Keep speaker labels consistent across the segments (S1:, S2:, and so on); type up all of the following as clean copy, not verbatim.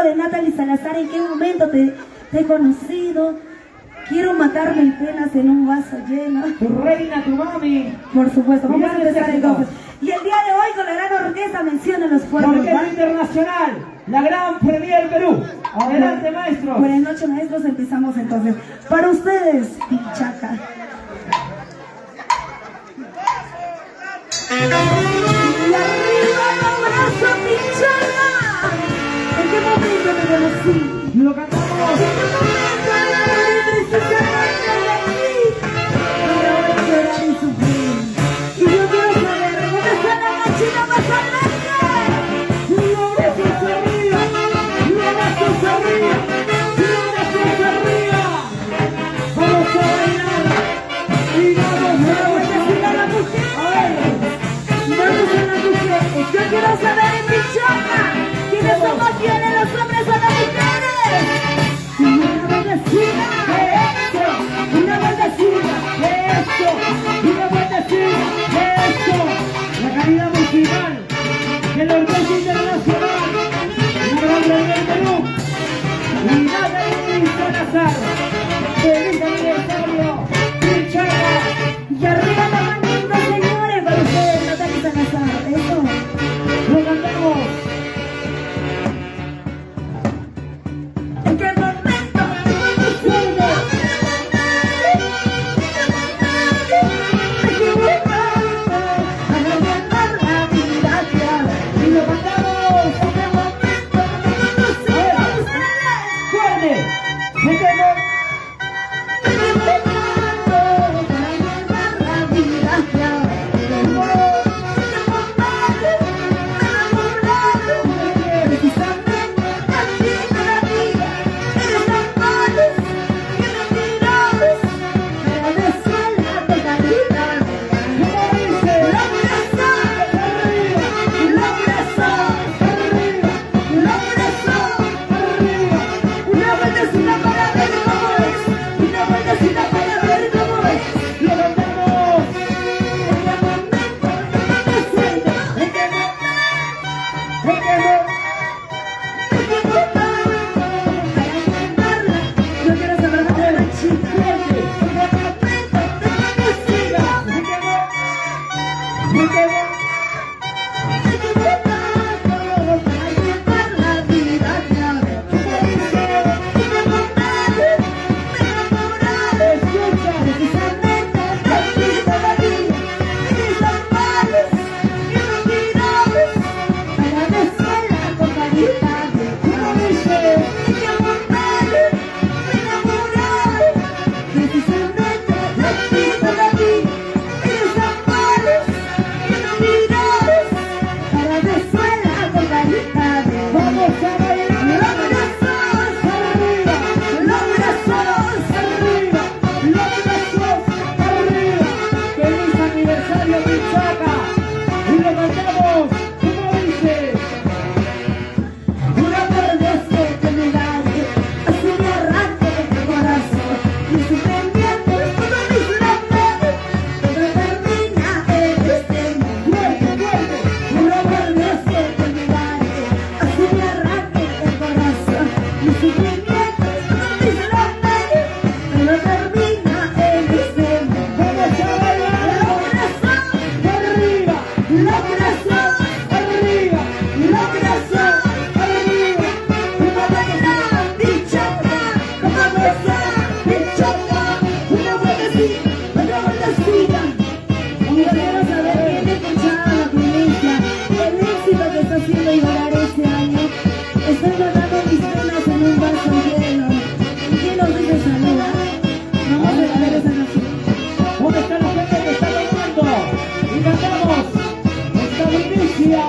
S1: De Natalie Salazar, ¿en qué momento te he conocido? Quiero matarme en penas en un vaso lleno.
S2: Tu reina, tu mami.
S1: Por supuesto, vamos a empezar
S2: éxito.
S1: entonces. Y el día de hoy con la gran orquesta menciona los fuertes.
S2: Orquesta Internacional, la Gran Premier Perú. Adelante, maestros.
S1: Buenas noches, maestros. Empezamos entonces. Para ustedes, Pichaca. Y arriba el abrazo, Pichaca. ¿En qué momento te conocí?
S2: Lo cantamos.
S1: ¿En qué momento enamoré precisamente de ti? Para hoy llorar y sufrir. Y yo quiero saber, ¿dónde está la gachina más adelante?
S2: Los brazos arriba, los brazos arriba, los brazos arriba. Vamos a bailar y vamos a
S1: Necesita la mujer. Vamos a la mujer. Yo quiero saber en Pichaca quiénes son más fieles, los hombres o las mujeres. Una vueltecita,
S2: eso, una vueltecita, eso, una vueltecita, eso. La calidad musical del Orquesta Internacional, la Gran Premier Perú, y Natalie Salazar. ¡Feliz aniversario, Pichaca!
S1: y arriba la manita, señores, para ustedes, Natalie Salazar. Eso.
S2: Lo cantamos.
S1: ¿En qué momento te conocí? Me equivocando, a lamentar la vida que
S2: Y lo cantamos.
S1: ¿en qué momento te conocí? A ustedes.
S2: ¡Fuerte! ¡Me quemo!
S1: Me equivocando, a lamentar la vida que ¿en qué momento me enamoraron? Precisamente a ti me la vida. Eres tan malo que me mirabas para desvelar tu calidad.
S2: ¿Cómo dice?
S1: Una vueltecita para ver cómo es, una vueltecita para ver cómo es.
S2: ¡Lo cantamos!
S1: En qué momento te conocí,
S2: ¡Me quemo! ¡Me quemo!
S1: me equivocaba para entenderla. Yo quiero saber de la chica.
S2: ¡Fuerte!
S1: En qué momento te conocí,
S2: ¡Me quemo! ¡Me quemo!
S1: me equivocaba para llevar la vida clara.
S2: ¿Cómo dice?
S1: En qué momento me enamoraba.
S2: ¡Escucha!
S1: Precisamente a ti te la di. Eres tan malos que me mirabas para desvelar tu calidad.
S2: ¿Cómo dice?
S1: En qué momento me enamoraba. Precisamente a ti te la di. Eres tan malos que me mirabas para desvelar tu calidad.
S2: ¡Vamos a bailar!
S1: Los brazos
S2: ¡Arriba!
S1: los brazos
S2: ¡Arriba! ¡Los brazos arriba! ¡Feliz aniversario, Pichaca! ¡Y lo cantamos! ¿Cómo dice?
S1: Una por Dios que te me dañe, así me arranque el corazón. Y si pendientes todo mis labios, todo termina en este mundo.
S2: ¡Fuerte, fuerte!
S1: Una por Dios que te me dañe, así me arranque el corazón. Y si pendientes todo mis labios, todo termina en este mundo.
S2: ¡Vamos a bailar! ¡Arriba!
S1: Los brazos,
S2: ¡Arriba!
S1: los brazos,
S2: ¡Arriba!
S1: una vuelta, Pichaca, como vuelta, Pichaca, una vueltecita, otra vueltecita. Y yo quiero saber quién escuchaba la primicia, el éxito que está haciendo Ibarar este año. Estoy guardando mis penas en un vaso lleno. ¿Y quién nos dice saluda? Vamos a ver esa canción.
S2: ¿Dónde está la gente que está bailando? Y cantamos esta primicia.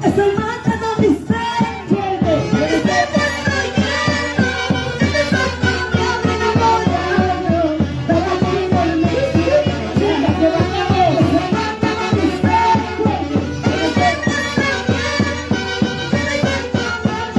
S1: Estoy matando mis penas.
S2: ¡Fuerte!
S1: Este vaso lleno, este sombrero me enamorado. Para ti dormir,
S2: ¡Venga, que bailamos!
S1: estoy matando mis penas. Este vaso lleno, este sombrero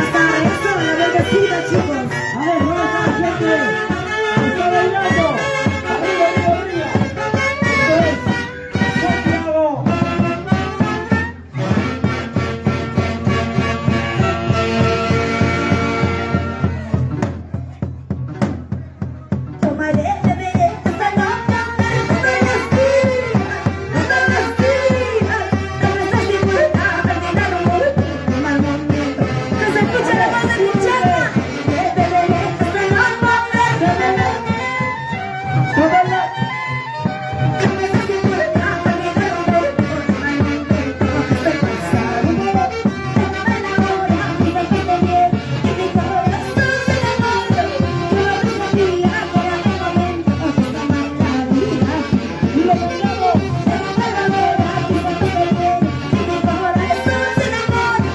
S1: pasar. Eso, la verdecita, chicos.
S2: A ver, ¿dónde está la gente? Está bailando. Arriba, arriba, arriba. Esto es Santiago.
S1: Tomaré de belleza esta noche, todas las días, todas las días. No me estás dispuesta a terminar un mal momento. Que se escuche la voz de mi chava. De belleza esta noche, de belleza.
S2: Tómala.
S1: No me estás dispuesta a terminar un mal momento. Que estoy pasando. Me enamora y me quede bien. Y mi corazón se enamora. Yo no sabía que era el momento que está mal la vida.
S2: Y lo bailamos.
S1: Me enamora y me quede bien. Y mi corazón se enamora.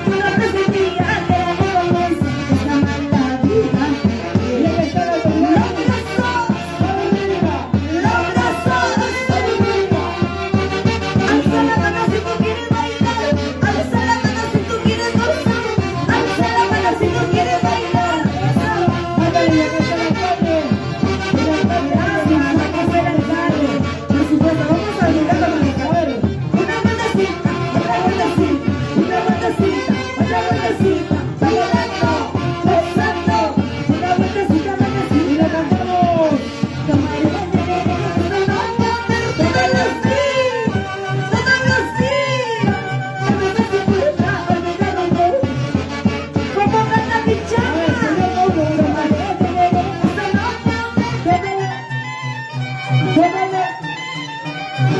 S1: Yo no sabía que era el momento que está mal la vida.
S2: Y el que está en el
S1: Los
S2: lugar.
S1: brazos,
S2: Arriba.
S1: los brazos.
S2: Arriba.
S1: Alza la mano si tú quieres bailar. Alza la mano si tú quieres gozar. Alza la mano si tú quieres bailar.
S2: Ándale, y acá está la calle. Mira, está el
S1: Gracias, acá está el alcalde. Por supuesto, vamos a ayudarlo a manejar.
S2: A ver.
S1: Una vueltecita, otra vueltecita, una vueltecita, otra vueltecita. Bailando, gozando. Una vueltecita,
S2: Y
S1: vueltecita.
S2: la cantamos.
S1: Tomaré de esta noche, todos los días, todos los días. No me estás dispuesta a olvidar un beso. Como canta mi
S2: A ver,
S1: chava.
S2: señor Paulo.
S1: Tomaré de esta noche,
S2: Tómala. Tómala.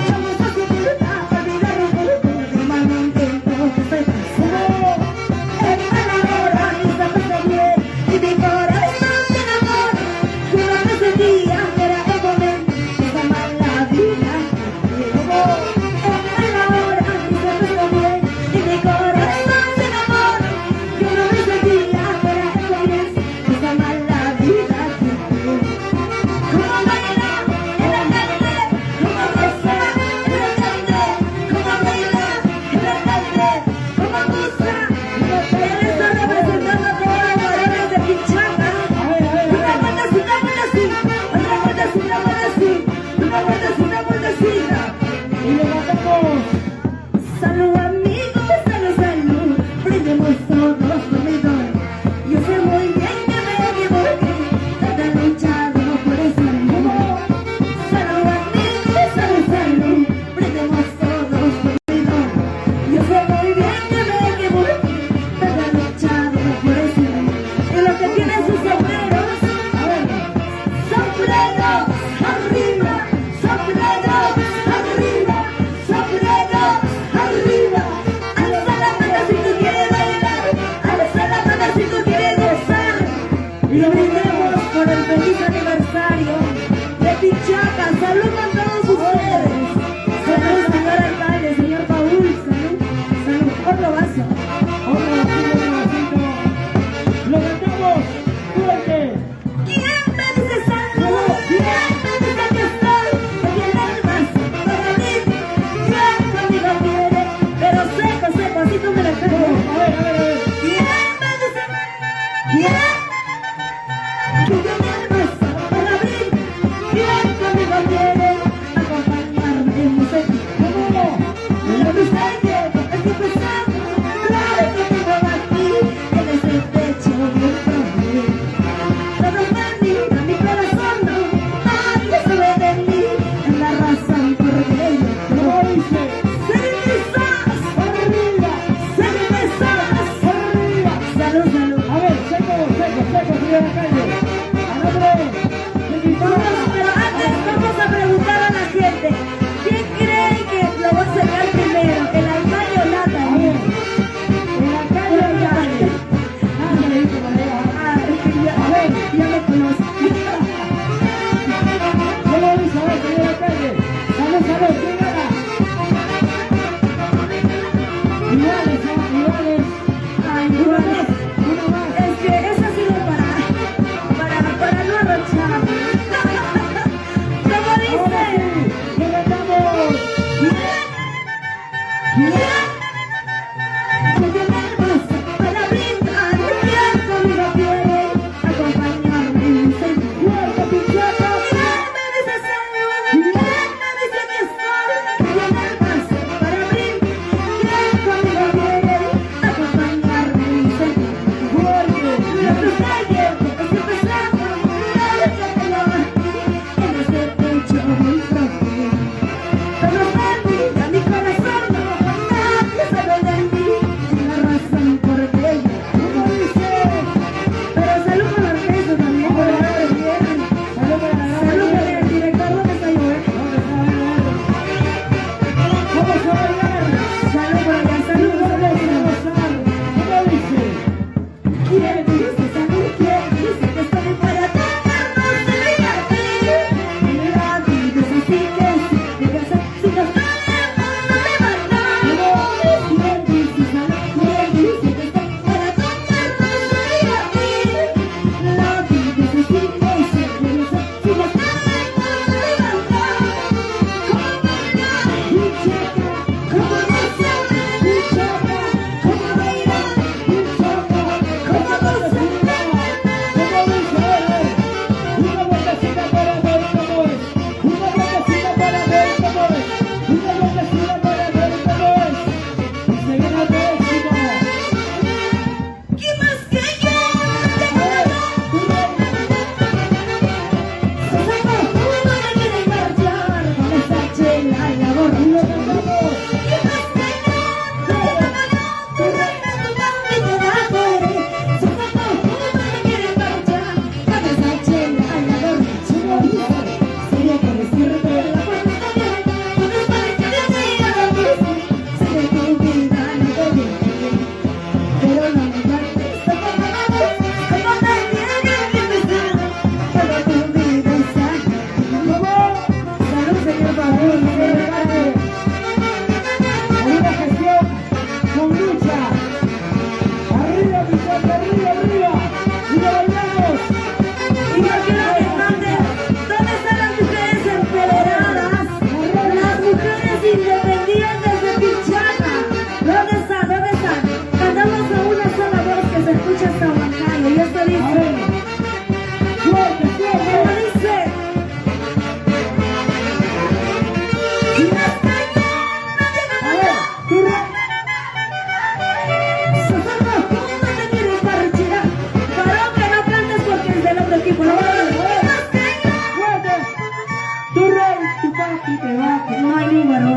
S1: no me estás dispuesta a olvidar un beso. De mal momento que estoy pasando. Él me enamora y se me hace bien. Y mi corazón se enamora. Yo no presentía que era el momento que está mal la vida. Él me enamora y se me hace bien. Y mi corazón se enamora. Yo no presentía que era el momento que está mal la vida. Como baila en la calle, como goza en la calle, como baila en la calle, como goza. Él está representando a todos los varones de Pichanga.
S2: A ver, a ver, a
S1: Una
S2: ver.
S1: vueltecita, vueltecita, otra vueltecita, vueltecita, una vueltecita, vueltecita.
S2: Y le cantamos.
S1: Salud amigos, salud, salud, brindemos todos por mi don. Yo sé muy bien que me equivoqué, tanto he luchado por ese amor. Salud amigos, salud, salud, brindemos todos por mi don. Yo sé muy bien que me equivoqué, tanto he luchado por ese amor. Y los que tienen sus sombreros,
S2: A ver.
S1: sombreros arriba, sombreros arriba, sombreros arriba. Alza la mano si tú quieres bailar, alza la mano si tú quieres gozar. Y lo brindemos por el feliz aniversario de Pichaca. Salud a todos ustedes. Salud, señor alcalde, señor Paul. Salud, salud. Otro vaso.
S2: Otro vasito, otro vasito. Lo cantamos. Fuerte.
S1: ¿Quién me dice salud? ¿Quién me dice que estoy? Que tiene el vaso para mí. ¿Quién conmigo quiere? Pero seco, seco, así como la
S2: A
S1: tengo.
S2: ver, a ver, a ver.
S1: ¿Quién me dice? ¿Quién? Que tiene el vaso para mí. ¿Quién conmigo quiere? Acompañarme en mi sexo.
S2: ¿Cómo?
S1: Lo que usted quiere es que pensando. Claro que tengo aquí en ese pecho bien profundo. Todos me miran, mi corazón no, nadie sabe de mí, es la razón por que yo
S2: ¿Cómo
S1: creo.
S2: dice?
S1: Se me besas,
S2: Arriba.
S1: se me besas,
S2: Arriba.
S1: salud, salud.
S2: A ver, seco, seco, seco, señor alcalde. A nombre de mi
S1: Vamos, pero antes vamos a preguntar a la gente, ¿quién cree que lo va a sacar primero, el alcalde o la
S2: A ver.
S1: alcalde?
S2: El alcalde, el alcalde. Ándale, hijo, para allá.
S1: Ah,
S2: A ver.
S1: ya me conozco.
S2: ¿Cómo dice? A ver, señor alcalde. Salud, salud, ¿quién gana? Iguales, ¿eh? Iguales.
S1: Ay, igual es.
S2: Uno más.
S1: Es que esa ha sido para
S2: te va.
S1: No hay ni varón.